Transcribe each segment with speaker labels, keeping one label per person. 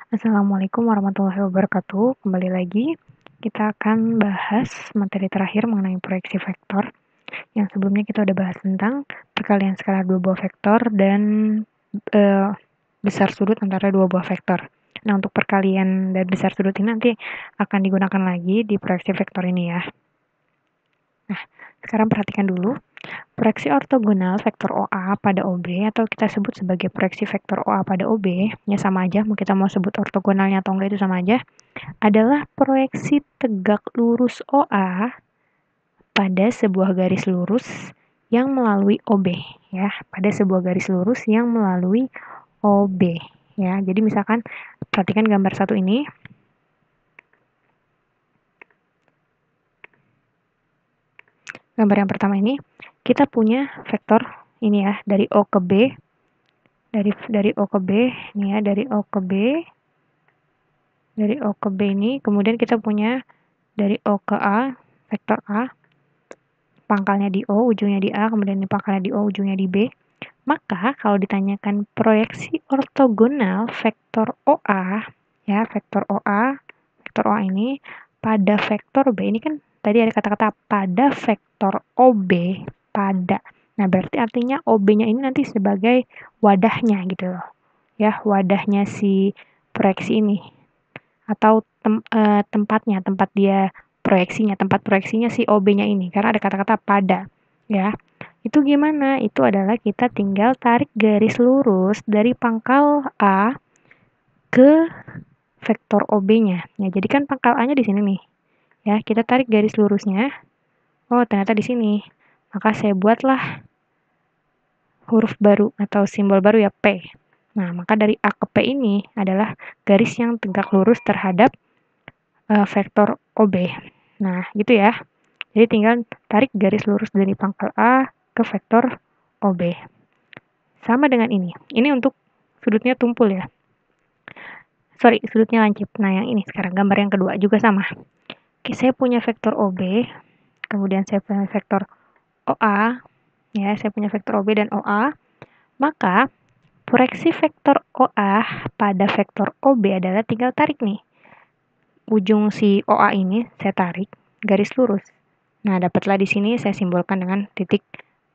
Speaker 1: Assalamualaikum warahmatullahi wabarakatuh. Kembali lagi, kita akan bahas materi terakhir mengenai proyeksi vektor. Yang sebelumnya kita udah bahas tentang perkalian skala dua buah vektor dan eh, besar sudut antara dua buah vektor. Nah, untuk perkalian dan besar sudut ini nanti akan digunakan lagi di proyeksi vektor ini ya. Nah, sekarang perhatikan dulu. Proyeksi ortogonal vektor OA pada OB atau kita sebut sebagai proyeksi vektor OA pada OB, ya sama aja, mau kita mau sebut ortogonalnya atau enggak itu sama aja, adalah proyeksi tegak lurus OA pada sebuah garis lurus yang melalui OB, ya, pada sebuah garis lurus yang melalui OB, ya. Jadi misalkan perhatikan gambar satu ini. Gambar yang pertama ini, kita punya vektor ini ya, dari O ke B, dari O ke B, ini ya, dari O ke B, dari O ke B ini, kemudian kita punya dari O ke A, vektor A, pangkalnya di O, ujungnya di A, kemudian ini pangkalnya di O, ujungnya di B. Maka kalau ditanyakan proyeksi ortogonal vektor OA, ya, vektor OA ini pada vektor B, ini kan tadi ada kata-kata pada vektor OB, pada. Nah, berarti artinya OB-nya ini nanti sebagai wadahnya gitu loh. Ya, wadahnya si proyeksi ini. Atau tempatnya, tempat dia proyeksinya, tempat proyeksinya si OB-nya ini. Karena ada kata-kata pada. Ya, itu gimana? Itu adalah kita tinggal tarik garis lurus dari pangkal A ke vektor OB-nya. Ya, jadi kan pangkal A-nya di sini nih. Ya, kita tarik garis lurusnya. Oh, ternyata di sini. Maka saya buatlah huruf baru atau simbol baru ya, P. Nah, maka dari A ke P ini adalah garis yang tegak lurus terhadap vektor OB. Nah, gitu ya. Jadi tinggal tarik garis lurus dari pangkal A ke vektor OB. Sama dengan ini. Ini untuk sudutnya tumpul ya. Sorry, sudutnya lancip. Nah, yang ini sekarang gambar yang kedua juga sama. Oke, saya punya vektor OB, kemudian saya punya vektor OA, ya, saya punya vektor OB dan OA. Maka proyeksi vektor OA pada vektor OB adalah tinggal tarik nih. Ujung si OA ini saya tarik garis lurus. Nah, dapatlah di sini saya simbolkan dengan titik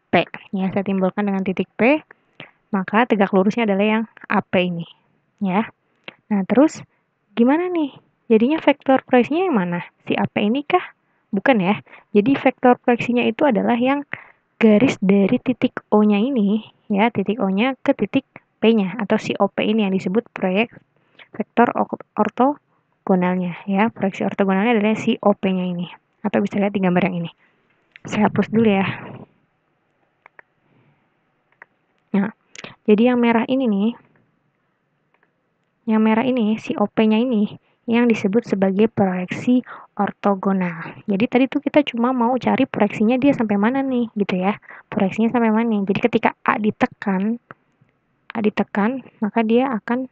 Speaker 1: P. Ya, saya simbolkan dengan titik P. Maka tegak lurusnya adalah yang AP ini. Ya. Nah, terus gimana nih? Jadinya vektor proyeksinya yang mana? Si AP ini kah? Bukan ya. Jadi vektor proyeksinya itu adalah yang garis dari titik O-nya ini, ya, titik O-nya ke titik P-nya atau si OP ini yang disebut proyek vektor ortogonalnya, ya. Proyeksi ortogonalnya adalah si OP-nya ini. Atau bisa lihat di gambar yang ini. Saya hapus dulu ya. Nah, jadi yang merah ini nih, si OP-nya ini yang disebut sebagai proyeksi ortogonal. Jadi tadi tuh kita cuma mau cari proyeksinya dia sampai mana nih, gitu ya. Proyeksinya sampai mana nih. Jadi ketika A ditekan, maka dia akan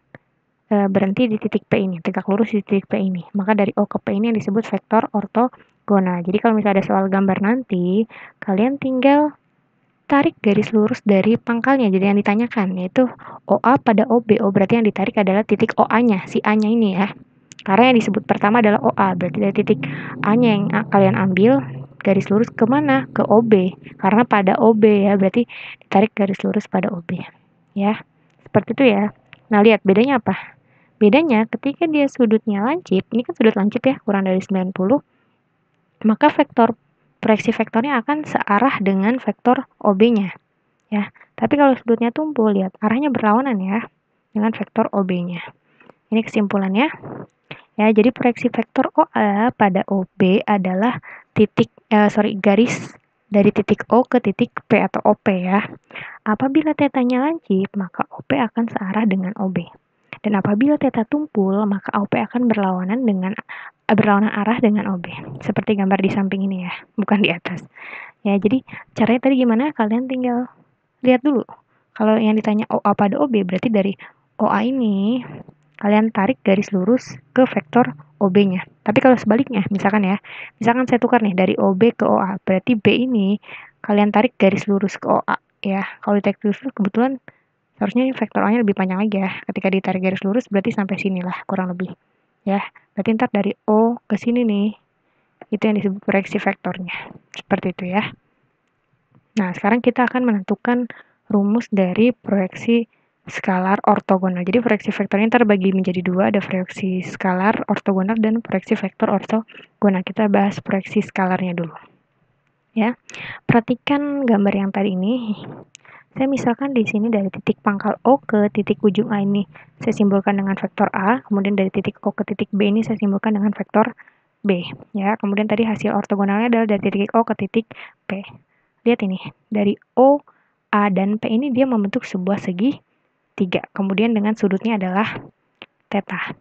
Speaker 1: berhenti di titik P ini, tegak lurus di titik P ini. Maka dari O ke P ini yang disebut vektor ortogonal. Jadi kalau misalnya ada soal gambar nanti, kalian tinggal tarik garis lurus dari pangkalnya. Jadi yang ditanyakan yaitu OA pada OB. O berarti yang ditarik adalah titik OA-nya, si A-nya ini ya. Karena yang disebut pertama adalah OA, berarti dari titik A-nya yang kalian ambil garis lurus kemana? Ke OB. Karena pada OB ya, berarti ditarik garis lurus pada OB. Ya, seperti itu ya. Nah, lihat bedanya apa? Bedanya ketika dia sudutnya lancip, ini kan sudut lancip ya, kurang dari 90, maka proyeksi vektornya akan searah dengan vektor OB-nya. Ya, tapi kalau sudutnya tumpul, lihat arahnya berlawanan ya dengan vektor OB-nya. Ini kesimpulannya. Ya, jadi proyeksi vektor OA pada OB adalah garis dari titik O ke titik P atau OP ya. Apabila tetanya lancip, maka OP akan searah dengan OB. Dan apabila theta tumpul, maka OP akan berlawanan arah dengan OB. Seperti gambar di samping ini ya, bukan di atas. Ya, jadi caranya tadi gimana? Kalian tinggal lihat dulu. Kalau yang ditanya OA pada OB, berarti dari OA ini kalian tarik garis lurus ke vektor OB-nya. Tapi kalau sebaliknya, misalkan saya tukar nih dari OB ke OA, berarti B ini kalian tarik garis lurus ke OA ya. Kalau ditarik garis lurus kebetulan Seharusnya vektor A-nya lebih panjang lagi ya. Ketika ditarik garis lurus berarti sampai sinilah kurang lebih. Ya, berarti ntar dari O ke sini nih, itu yang disebut proyeksi vektornya. Seperti itu ya. Nah, sekarang kita akan menentukan rumus dari proyeksi skalar ortogonal. Jadi proyeksi vektornya terbagi menjadi dua, ada proyeksi skalar ortogonal dan proyeksi vektor ortogonal. Kita bahas proyeksi skalarnya dulu. Ya. Perhatikan gambar yang tadi ini. Saya misalkan di sini dari titik pangkal O ke titik ujung A ini saya simbolkan dengan vektor A, kemudian dari titik O ke titik B ini saya simbolkan dengan vektor B. Ya, kemudian tadi hasil ortogonalnya adalah dari titik O ke titik P. Lihat ini, dari O, A, dan P ini dia membentuk sebuah segi tiga. Kemudian dengan sudutnya adalah theta.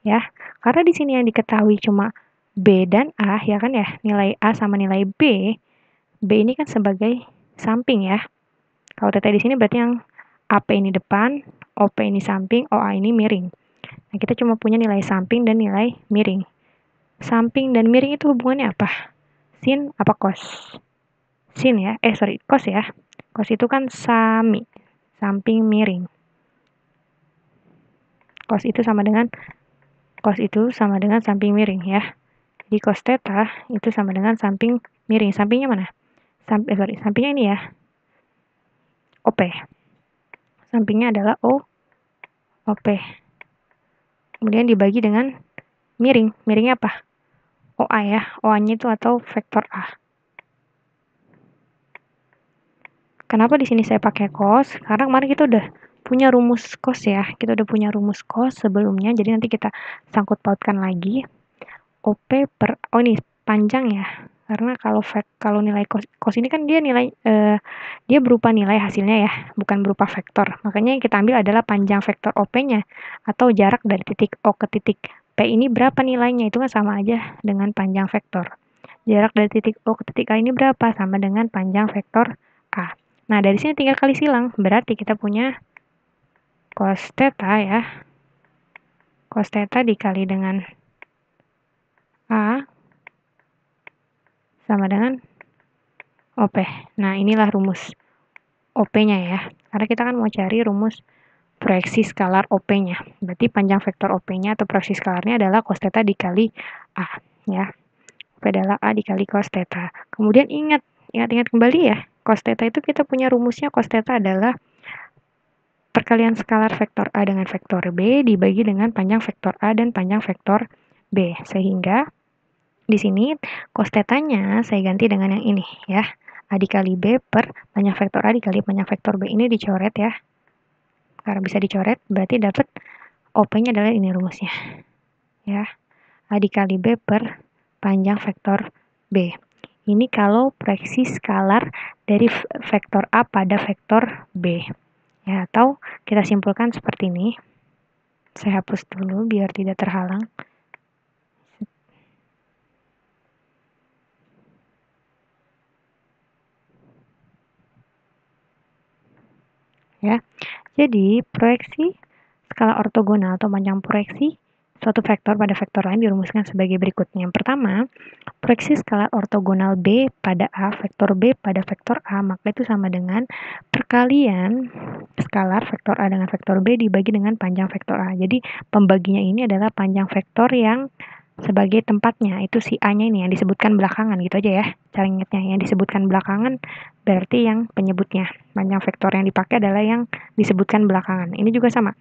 Speaker 1: Ya, karena di sini yang diketahui cuma B dan A, ya kan ya, nilai A sama nilai B. B ini kan sebagai samping ya. Kalau theta di sini berarti yang AP ini depan, OP ini samping, OA ini miring. Nah, kita cuma punya nilai samping dan nilai miring. Samping dan miring itu hubungannya apa? Sin apa cos? Sin ya, cos ya. Cos itu kan sami, samping miring. Cos itu sama dengan samping miring ya. Jadi cos theta itu sama dengan samping miring. Sampingnya mana? Sampingnya ini ya. OP. Sampingnya adalah OP. Kemudian dibagi dengan miring. Miringnya apa? OA ya. OA-nya itu atau vektor A. Kenapa di sini saya pakai cos? Karena kemarin kita udah punya rumus cos ya. Kita udah punya rumus cos sebelumnya. Jadi nanti kita sangkut pautkan lagi. OP per ini panjang ya. Karena kalau nilai cos ini kan dia dia berupa nilai hasilnya ya, bukan berupa vektor. Makanya yang kita ambil adalah panjang vektor OP-nya atau jarak dari titik O ke titik P ini berapa nilainya, itu kan sama aja dengan panjang vektor. Jarak dari titik O ke titik A ini berapa? Sama dengan panjang vektor A. Nah, dari sini tinggal kali silang. Berarti kita punya cos theta ya. Cos theta dikali dengan A sama dengan OP. Nah, inilah rumus OP-nya ya. Karena kita kan mau cari rumus proyeksi skalar OP-nya. Berarti panjang vektor OP-nya atau proyeksi skalarnya adalah cos theta dikali A. Ya. OP adalah A dikali cos theta. Kemudian ingat kembali ya. Cos theta itu kita punya rumusnya, cos theta adalah perkalian skalar vektor A dengan vektor B dibagi dengan panjang vektor A dan panjang vektor B. Sehingga di sini cos theta-nya saya ganti dengan yang ini ya. A dikali B per panjang vektor A dikali panjang vektor B. Ini dicoret ya. Karena bisa dicoret, berarti dapat OP-nya adalah ini rumusnya. Ya. A dikali B per panjang vektor B. Ini kalau proyeksi skalar dari vektor A pada vektor B. Ya, atau kita simpulkan seperti ini. Saya hapus dulu biar tidak terhalang. Ya. Jadi, proyeksi skala ortogonal atau panjang proyeksi suatu vektor pada vektor lain dirumuskan sebagai berikut. Yang pertama, proyeksi skala ortogonal B pada A, vektor B pada vektor A, maka itu sama dengan perkalian skalar vektor A dengan vektor B dibagi dengan panjang vektor A. Jadi, pembaginya ini adalah panjang vektor yang sebagai tempatnya, itu si A-nya ini yang disebutkan belakangan, gitu aja ya. Cara ingatnya, yang disebutkan belakangan berarti yang penyebutnya. Panjang vektor yang dipakai adalah yang disebutkan belakangan. Ini juga sama.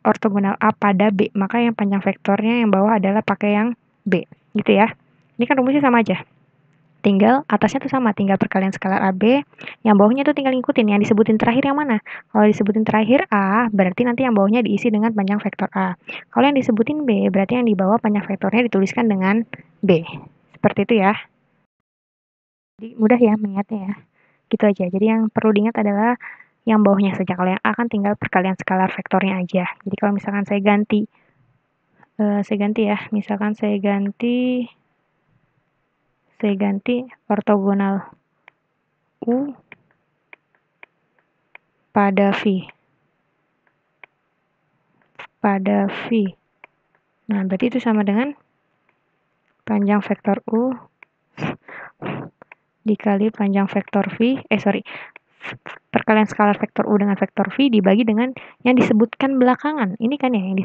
Speaker 1: Ortogonal A pada B, maka yang panjang vektornya yang bawah adalah pakai yang B, gitu ya. Ini kan rumusnya sama aja. Tinggal atasnya tuh sama, tinggal perkalian skalar AB, yang bawahnya tuh tinggal ngikutin, yang disebutin terakhir yang mana? Kalau disebutin terakhir A, berarti nanti yang bawahnya diisi dengan panjang vektor A. Kalau yang disebutin B, berarti yang di bawah panjang vektornya dituliskan dengan B. Seperti itu ya. Jadi mudah ya mengingatnya ya. Gitu aja. Jadi yang perlu diingat adalah yang bawahnya saja. Kalau yang A kan tinggal perkalian skalar vektornya aja. Jadi kalau misalkan saya ganti ya, misalkan saya ganti ortogonal U pada V. Nah, berarti itu sama dengan panjang vektor U dikali panjang vektor V, perkalian skalar vektor U dengan vektor V dibagi dengan yang disebutkan belakangan. Ini kan ya, yang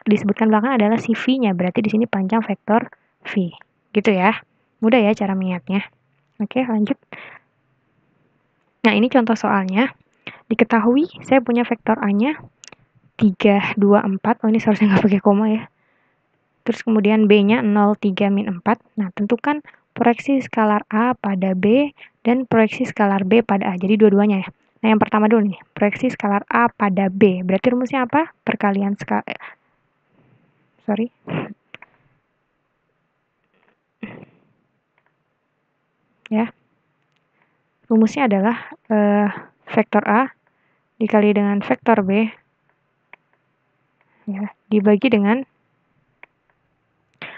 Speaker 1: disebutkan belakangan adalah si V-nya, berarti di sini panjang vektor V. Gitu ya. Mudah ya cara mengingatnya. Oke, lanjut. Nah, ini contoh soalnya. Diketahui saya punya vektor A-nya 3, 2, 4. Oh, ini seharusnya nggak pakai koma ya. Terus kemudian B-nya 0, 3, min 4. Nah, tentukan proyeksi skalar A pada B dan proyeksi skalar B pada A. Jadi dua-duanya ya. Nah, yang pertama dulu nih, proyeksi skalar A pada B. Berarti rumusnya apa? Perkalian skalar... Ya. Rumusnya adalah vektor A dikali dengan vektor B ya, dibagi dengan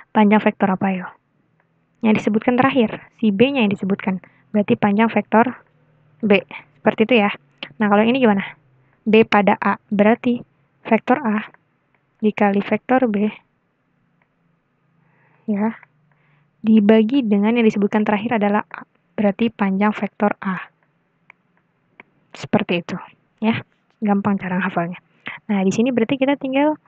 Speaker 1: panjang vektor apa ya? Yang disebutkan terakhir, si B-nya yang disebutkan. Berarti panjang vektor B. Seperti itu ya. Nah, kalau ini gimana? B pada A. Berarti vektor A dikali vektor B ya, dibagi dengan yang disebutkan terakhir adalah A. Berarti panjang vektor A. Seperti itu ya. Gampang cara hafalnya. Nah, di sini berarti kita tinggal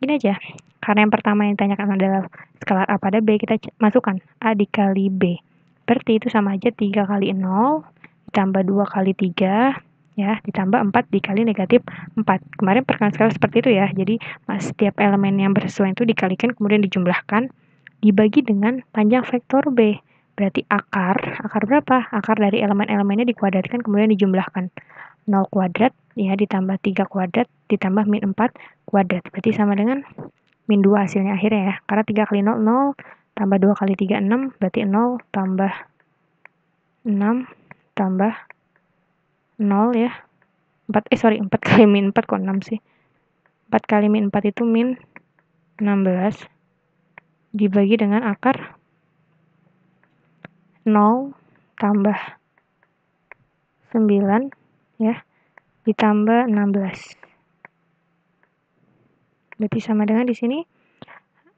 Speaker 1: gini aja. Karena yang pertama yang ditanyakan adalah skalar A pada B, kita masukkan A dikali B. Berarti itu sama aja 3 kali 0 ditambah 2 kali 3 ya, ditambah 4 dikali negatif 4. Kemarin perkalian skalar seperti itu ya. Jadi setiap elemen yang bersesuaian itu dikalikan kemudian dijumlahkan dibagi dengan panjang vektor B. Berarti akar berapa? Akar dari elemen-elemennya dikuadratkan kemudian dijumlahkan. 0 kuadrat ya ditambah 3 kuadrat ditambah min 4 kuadrat. Berarti sama dengan min 2 hasilnya akhirnya ya. Karena 3 kali 0, 0. Tambah 2 kali 3, 6. Berarti 0 tambah 6 tambah 0 ya. 4 kali min 4 kok 6 sih. 4 kali min 4 itu min 16. Dibagi dengan akar 0 tambah 9 ya. Ditambah 16. Berarti sama dengan di sini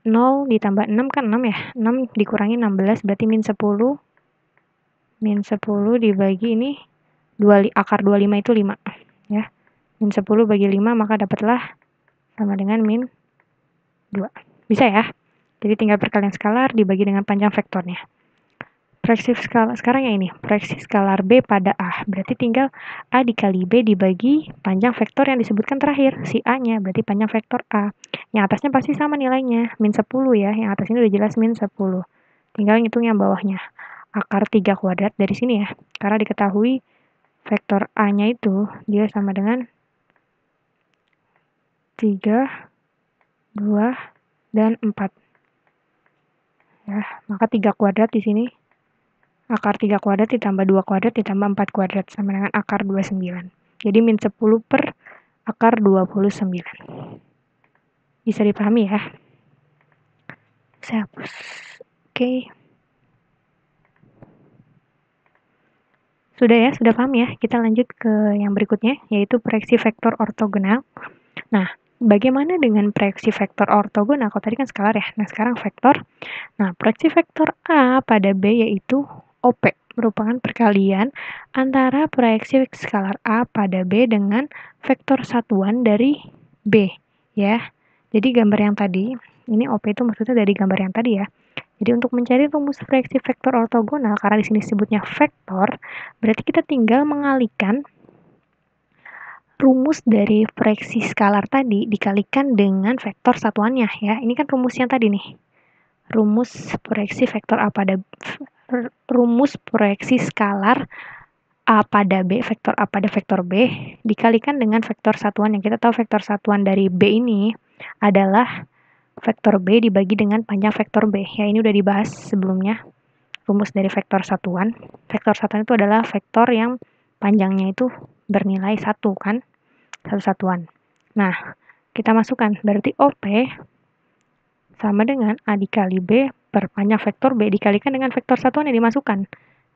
Speaker 1: 0 ditambah 6 kan 6 ya. 6 dikurangi 16 berarti min 10. Min 10 dibagi ini akar 25 itu 5 ya. Min 10 bagi 5 maka dapatlah sama dengan min 2. Bisa ya? Jadi tinggal perkalian skalar dibagi dengan panjang vektornya. Proyeksi skalar sekarang yang ini, proyeksi skalar B pada A. Berarti tinggal A dikali B dibagi panjang vektor yang disebutkan terakhir, si A-nya, berarti panjang vektor A. Yang atasnya pasti sama nilainya, min 10 ya. Yang atas ini udah jelas min 10. Tinggal ngitung yang bawahnya. Akar 3 kuadrat dari sini ya. Karena diketahui vektor A-nya itu dia sama dengan 3, 2, dan 4. Ya, maka 3 kuadrat di sini. Akar 3 kuadrat ditambah 2 kuadrat ditambah 4 kuadrat sama dengan akar 29. Jadi min 10 per akar 29. Bisa dipahami ya? Saya hapus. Oke. Sudah ya, sudah paham ya? Kita lanjut ke yang berikutnya, yaitu proyeksi vektor ortogonal. Nah, bagaimana dengan proyeksi vektor ortogonal? Kalau tadi kan skalar ya. Nah, sekarang vektor. Nah, proyeksi vektor A pada B yaitu OP. Merupakan perkalian antara proyeksi skalar A pada B dengan vektor satuan dari B ya. Jadi gambar yang tadi, ini OP itu maksudnya dari gambar yang tadi ya. Jadi untuk mencari rumus proyeksi vektor ortogonal, karena di sini disebutnya vektor, berarti kita tinggal mengalihkan rumus dari proyeksi skalar tadi dikalikan dengan vektor satuannya ya. Ini kan rumus yang tadi nih. Rumus proyeksi vektor A pada rumus proyeksi skalar A pada B, vektor A pada vektor B, dikalikan dengan vektor satuan yang kita tahu vektor satuan dari B ini adalah vektor B dibagi dengan panjang vektor B. Ya, ini udah dibahas sebelumnya. Rumus dari vektor satuan. Vektor satuan itu adalah vektor yang panjangnya itu bernilai 1 kan? Satu satuan. Nah, kita masukkan. Berarti OP sama dengan A dikali B per panjang vektor B dikalikan dengan vektor satuan yang dimasukkan.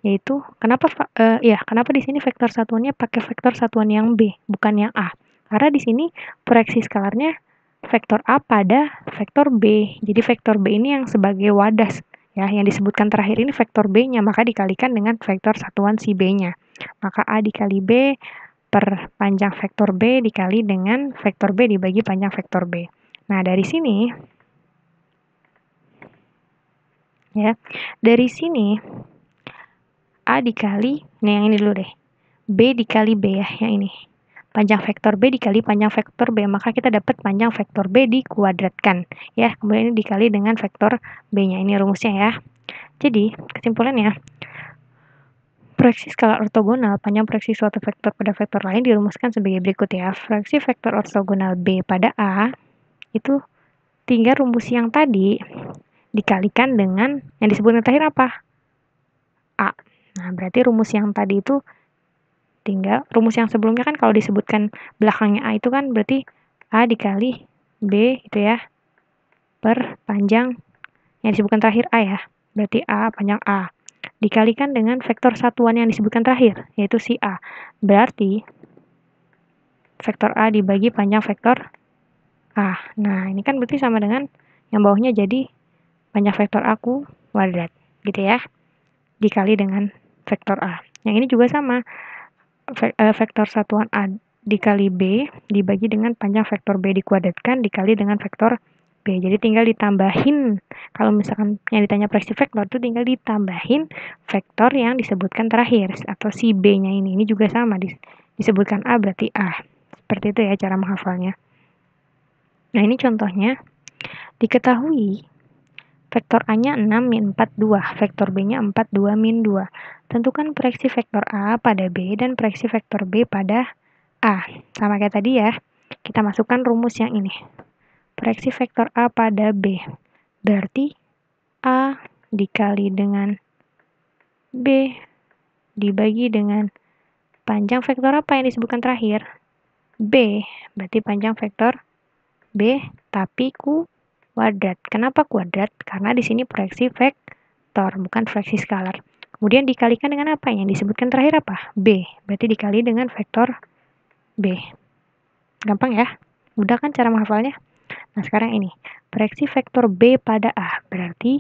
Speaker 1: Yaitu, kenapa di sini vektor satuannya pakai vektor satuan yang B, bukan yang A. Karena di sini proyeksi skalarnya vektor A pada vektor B. Jadi vektor B ini yang sebagai wadah ya, yang disebutkan terakhir ini vektor B-nya, maka dikalikan dengan vektor satuan si B-nya. Maka A dikali B per panjang vektor B dikali dengan vektor B dibagi panjang vektor B. Nah, dari sini, ya, dari sini A dikali, ini yang ini dulu deh, B dikali B ya, yang ini. Panjang vektor B dikali panjang vektor B, maka kita dapat panjang vektor B dikuadratkan. Ya, kemudian ini dikali dengan vektor B-nya, ini rumusnya ya. Jadi, kesimpulannya, proyeksi skalar ortogonal panjang proyeksi suatu vektor pada vektor lain dirumuskan sebagai berikut ya. Proyeksi vektor ortogonal B pada A, itu tinggal rumus yang tadi dikalikan dengan yang disebutkan terakhir apa? A. Nah, berarti rumus yang tadi itu tinggal rumus yang sebelumnya kan kalau disebutkan belakangnya A itu kan berarti A dikali B itu ya per panjang yang disebutkan terakhir A ya. Berarti A panjang A dikalikan dengan vektor satuan yang disebutkan terakhir yaitu si A. Berarti vektor A dibagi panjang vektor A. Nah, ini kan berarti sama dengan yang bawahnya jadi panjang vektor A kuadrat gitu ya. Dikali dengan vektor A. Yang ini juga sama. Vektor satuan A dikali B dibagi dengan panjang vektor B dikuadratkan dikali dengan vektor B. Jadi tinggal ditambahin, kalau misalkan yang ditanya proyeksi vektor itu tinggal ditambahin vektor yang disebutkan terakhir atau si B-nya ini. Ini juga sama, disebutkan A berarti A. Seperti itu ya cara menghafalnya. Nah, ini contohnya. Diketahui vektor A-nya 6, min 4, 2. Vektor B-nya 4, 2, min 2. Tentukan proyeksi vektor A pada B dan proyeksi vektor B pada A. Sama kayak tadi ya. Kita masukkan rumus yang ini. Proyeksi vektor A pada B. Berarti A dikali dengan B dibagi dengan panjang vektor apa yang disebutkan terakhir? B. Berarti panjang vektor B tapi kuadrat. Kenapa kuadrat? Karena di sini proyeksi vektor, bukan proyeksi skalar. Kemudian dikalikan dengan apa? Yang disebutkan terakhir apa? B. Berarti dikali dengan vektor B. Gampang ya? Mudah kan cara menghafalnya? Nah, sekarang ini. Proyeksi vektor B pada A. Berarti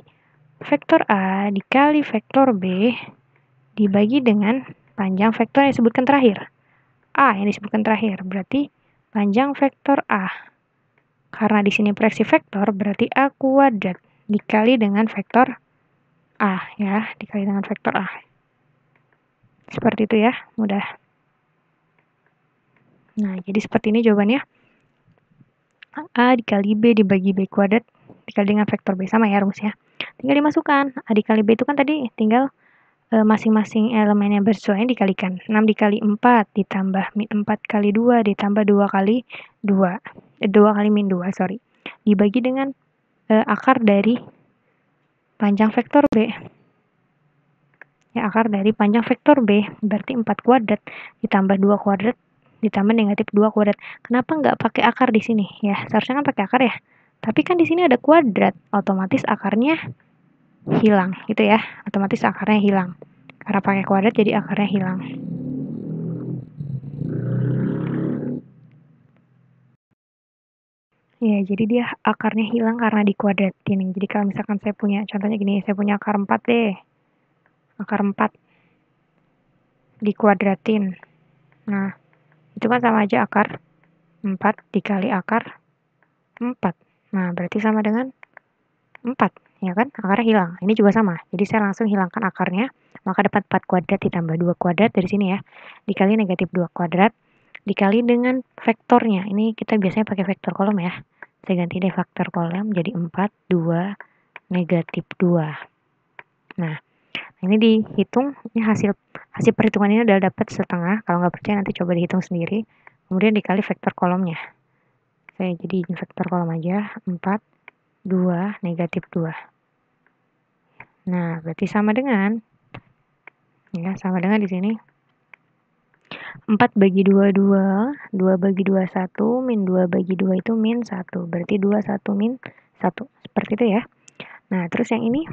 Speaker 1: vektor A dikali vektor B dibagi dengan panjang vektor yang disebutkan terakhir. A yang disebutkan terakhir. Berarti panjang vektor A. Karena di sini proyeksi vektor, berarti A kuadrat dikali dengan vektor A ya, dikali dengan vektor A. Seperti itu ya, mudah. Nah, jadi seperti ini jawabannya. A dikali B dibagi B kuadrat dikali dengan vektor B, sama ya rumusnya. Tinggal dimasukkan. A dikali B itu kan tadi tinggal masing-masing elemen yang bersesuaian dikalikan. 6 dikali 4 ditambah min 4 kali 2 ditambah 2 kali 2. 2 kali min 2, sorry. Dibagi dengan akar dari panjang vektor B. Ya, akar dari panjang vektor B berarti 4 kuadrat ditambah 2 kuadrat ditambah negatif 2 kuadrat. Kenapa nggak pakai akar di sini? Ya, seharusnya kan pakai akar ya. Tapi kan di sini ada kuadrat, otomatis akarnya hilang gitu ya. Otomatis akarnya hilang. Karena pakai kuadrat jadi akarnya hilang. Ya, jadi dia akarnya hilang karena dikuadratin. Jadi kalau misalkan saya punya, contohnya gini, saya punya akar 4 deh. Akar 4 dikuadratin. Nah, itu kan sama aja akar 4 dikali akar 4. Nah, berarti sama dengan 4, ya kan? Akarnya hilang. Ini juga sama. Jadi saya langsung hilangkan akarnya, maka dapat 4 kuadrat ditambah 2 kuadrat dari sini ya. Dikali negatif 2 kuadrat, dikali dengan vektornya. Ini kita biasanya pakai vektor kolom ya. Saya ganti deh vektor kolom jadi 4, 2, negatif 2. Nah, ini dihitung, ini hasil perhitungan ini udah dapat setengah. Kalau nggak percaya nanti coba dihitung sendiri. Kemudian dikali vektor kolomnya. Saya jadi vektor kolom aja, 4, 2, negatif 2. Nah, berarti sama dengan, ya sama dengan di sini. 4 bagi 2, 2. 2 bagi 2, 1. Min 2 bagi 2 itu min 1. Berarti 2, 1, min 1. Seperti itu ya. Nah, terus yang ini,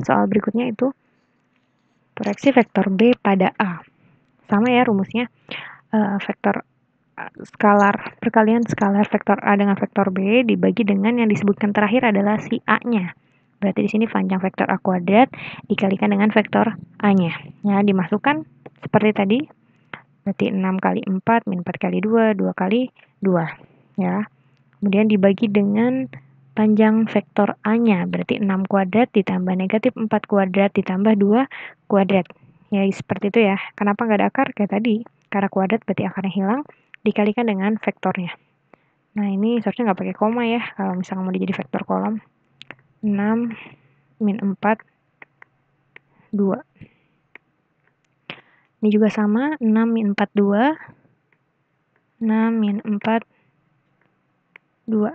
Speaker 1: soal berikutnya itu, proyeksi vektor B pada A. Sama ya rumusnya, vektor skalar, perkalian skalar vektor A dengan vektor B dibagi dengan yang disebutkan terakhir adalah si A-nya. Berarti di sini panjang vektor A kuadrat dikalikan dengan vektor A-nya. Ya, dimasukkan seperti tadi, berarti 6 kali 4 min 4 kali 2, 2 kali 2, ya. Kemudian dibagi dengan panjang vektor A-nya, berarti 6 kuadrat ditambah negatif 4 kuadrat ditambah 2 kuadrat. Ya, seperti itu ya. Kenapa nggak ada akar? Kayak tadi, karena kuadrat berarti akarnya hilang, dikalikan dengan vektornya. Nah, ini seharusnya nggak pakai koma ya, kalau misalnya mau jadi vektor kolom. 6 min 4, 2. Ini juga sama, 6 min 4, 2. 6 min 4, 2.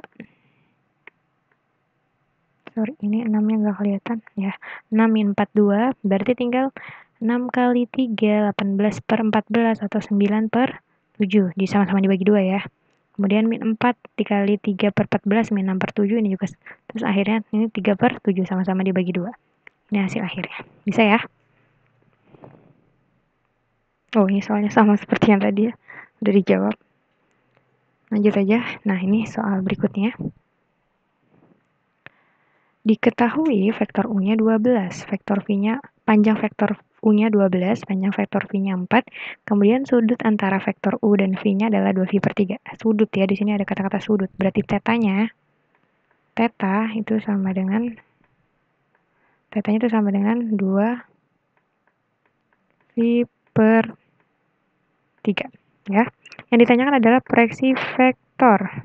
Speaker 1: Sorry, ini 6-nya nggak kelihatan ya. 6 min 4, 2, berarti tinggal 6 kali 3, 18 per 14 atau 9 per 7. Jadi sama-sama dibagi 2 ya. Kemudian min 4 dikali 3 per 14, min 6 per 7, ini juga. Terus akhirnya ini 3 per 7, sama-sama dibagi 2. Ini hasil akhirnya. Bisa ya? Oh, ini soalnya sama seperti yang tadi ya. Udah dijawab. Lanjut aja. Nah, ini soal berikutnya. Diketahui vektor U-nya 12, vektor V-nya, panjang vektor U-nya 12, panjang vektor V-nya 4, kemudian sudut antara vektor U dan V-nya adalah 2V/3. Sudut ya, di sini ada kata-kata sudut. Berarti tetanya, teta itu sama dengan, tetanya itu sama dengan 2V/3. Ya. Yang ditanyakan adalah proyeksi vektor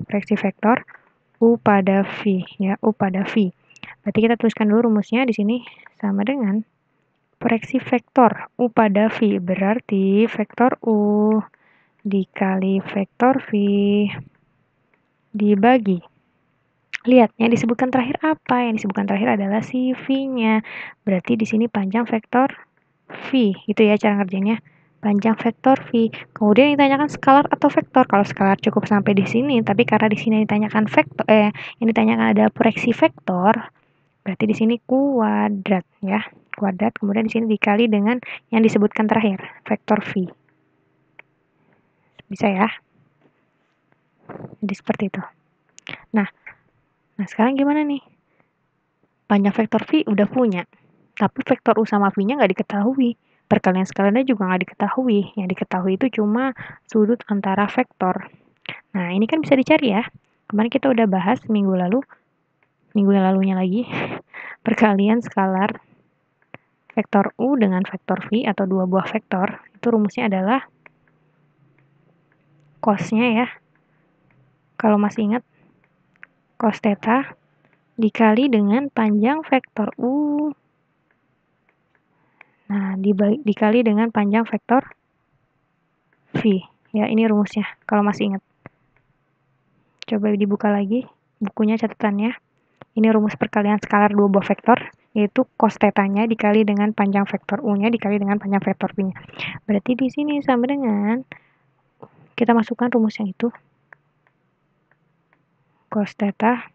Speaker 1: U pada V, ya, U pada V. Berarti kita tuliskan dulu rumusnya di sini sama dengan proyeksi vektor U pada V, berarti vektor U dikali vektor V dibagi. Lihat, yang disebutkan terakhir apa? Yang disebutkan terakhir adalah si V-nya. Berarti di sini panjang vektor V, gitu ya cara ngerjainnya. Panjang vektor V. Kemudian ditanyakan skalar atau vektor. Kalau skalar cukup sampai di sini, tapi karena di sini ditanyakan vektor, yang ditanyakan ada proyeksi vektor, berarti di sini kuadrat ya. Kuadrat, kemudian di sini dikali dengan yang disebutkan terakhir, vektor V. Bisa ya? Jadi seperti itu. Nah sekarang gimana nih? Panjang vektor V udah punya, tapi vektor U sama V-nya nggak diketahui. Perkalian sekaliannya juga nggak diketahui. Yang diketahui itu cuma sudut antara vektor. Nah, ini kan bisa dicari ya. Kemarin kita udah bahas minggu yang lalunya lagi, perkalian skalar vektor U dengan vektor V atau dua buah vektor. Itu rumusnya adalah cos-nya ya. Kalau masih ingat, cos theta dikali dengan panjang vektor U. Nah, dikali dengan panjang vektor V. Ya, ini rumusnya, kalau masih ingat. Coba dibuka lagi bukunya, catatannya. Ini rumus perkalian skalar dua buah vektor, yaitu cos theta-nya dikali dengan panjang vektor U-nya dikali dengan panjang vektor V-nya. Berarti di sini sama dengan, kita masukkan rumus yang itu. Cos theta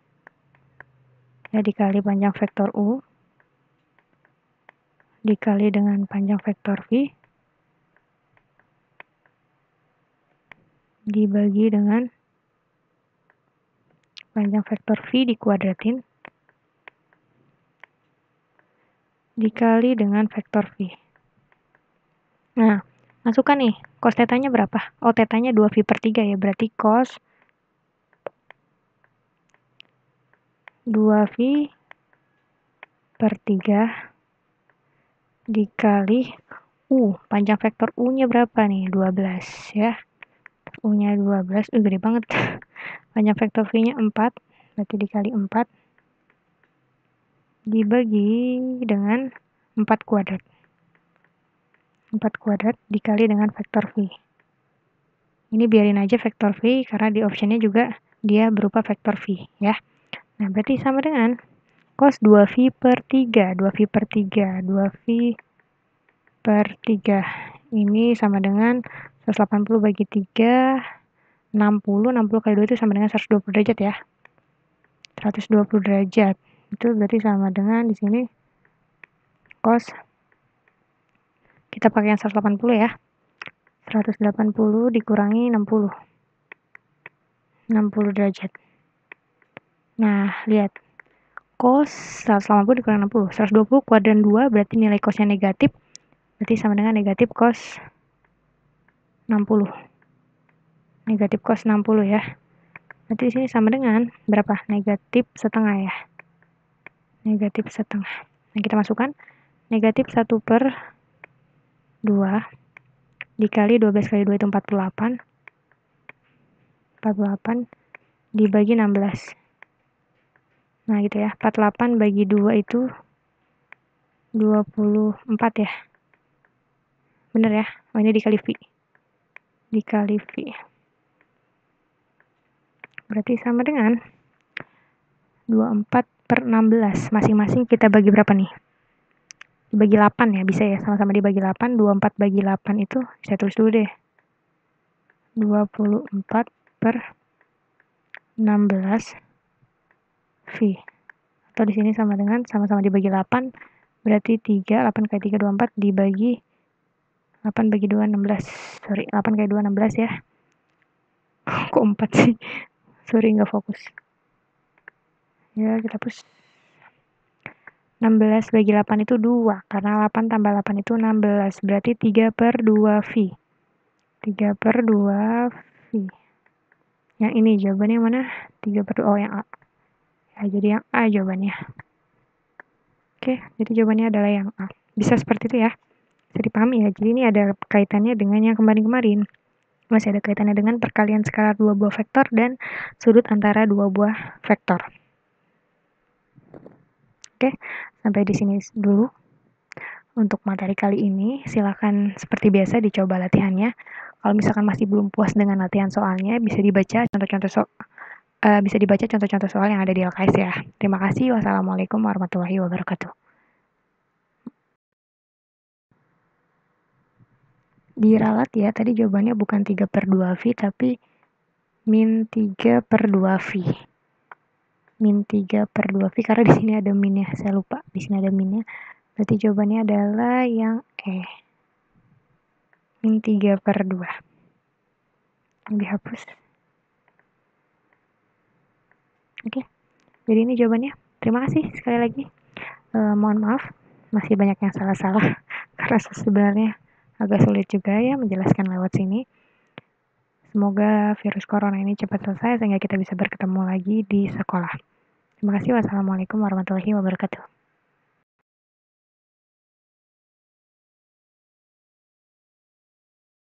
Speaker 1: ya dikali panjang vektor U dikali dengan panjang vektor V dibagi dengan panjang vektor V dikuadratin dikali dengan vektor V. Nah, masukkan nih, cos theta-nya berapa? Oh, theta-nya 2V/3 ya, berarti cos 2V/3 dikali U. Panjang vektor U-nya berapa nih? 12 ya. U-nya 12, gede banget. Panjang vektor V-nya 4, berarti dikali 4 dibagi dengan 4 kuadrat. 4 kuadrat dikali dengan vektor V. Ini biarin aja vektor V karena di optionnya juga dia berupa vektor V ya. Nah, berarti sama dengan cos 2V/3, 2V/3, 2V/3. Ini sama dengan 180 bagi 3, 60 kali 2 itu sama dengan 120 derajat ya. 120 derajat. Itu berarti sama dengan di sini cos, kita pakai yang 180 ya. 180 dikurangi 60. 60 derajat. Nah, lihat. Cos 180 dikurangi 60. 120 kuadran 2 berarti nilai cosnya negatif. Berarti sama dengan negatif cos 60. Negatif cos 60 ya. Berarti di sini sama dengan berapa? Negatif setengah ya. Negatif setengah. Nah, kita masukkan negatif 1/2 dikali 12 kali 2 itu 48. 48 dibagi 16. Nah, gitu ya. 48 bagi 2 itu 24 ya. Bener ya? Oh, ini dikali V. Dikali V. Berarti sama dengan 24/16. Masing-masing kita bagi berapa nih? Dibagi 8 ya, bisa ya. Sama-sama dibagi 8. 24 bagi 8 itu, saya tulis dulu deh. 24/16 V. Atau di sini sama dengan sama-sama dibagi 8. Berarti 3, 8 kali 3, 24 dibagi 8 bagi 2, 16. Sorry, 8 kali 2, 16 ya. Kok 4 sih? Sorry, nggak fokus. Ya, kita hapus. 16 bagi 8 itu 2. Karena 8 tambah 8 itu 16. Berarti 3/2 V. 3/2 V. Yang ini jawabannya mana? 3/2. Oh, yang A. Ya, jadi yang A jawabannya. Oke, jadi jawabannya adalah yang A. Bisa seperti itu ya. Bisa dipahami ya. Jadi ini ada kaitannya dengan yang kemarin-kemarin. Masih ada kaitannya dengan perkalian skala dua buah vektor dan sudut antara dua buah vektor. Oke, sampai di sini dulu. Untuk materi kali ini, silakan seperti biasa dicoba latihannya. Kalau misalkan masih belum puas dengan latihan soalnya, bisa dibaca contoh-contoh soal yang ada di LKS ya. Terima kasih. Wassalamualaikum warahmatullahi wabarakatuh. Diralat ya, tadi jawabannya bukan 3/2 V, tapi min 3/2 V. Min 3/2 V, karena di sini ada minnya, saya lupa. Di sini ada minnya. Berarti jawabannya adalah yang E. Min 3/2. Dihapus. Oke, jadi ini jawabannya. Terima kasih sekali lagi. Mohon maaf, masih banyak yang salah-salah. Karena sebenarnya agak sulit juga ya menjelaskan lewat sini. Semoga virus corona ini cepat selesai sehingga kita bisa bertemu lagi di sekolah. Terima kasih. Wassalamualaikum warahmatullahi wabarakatuh.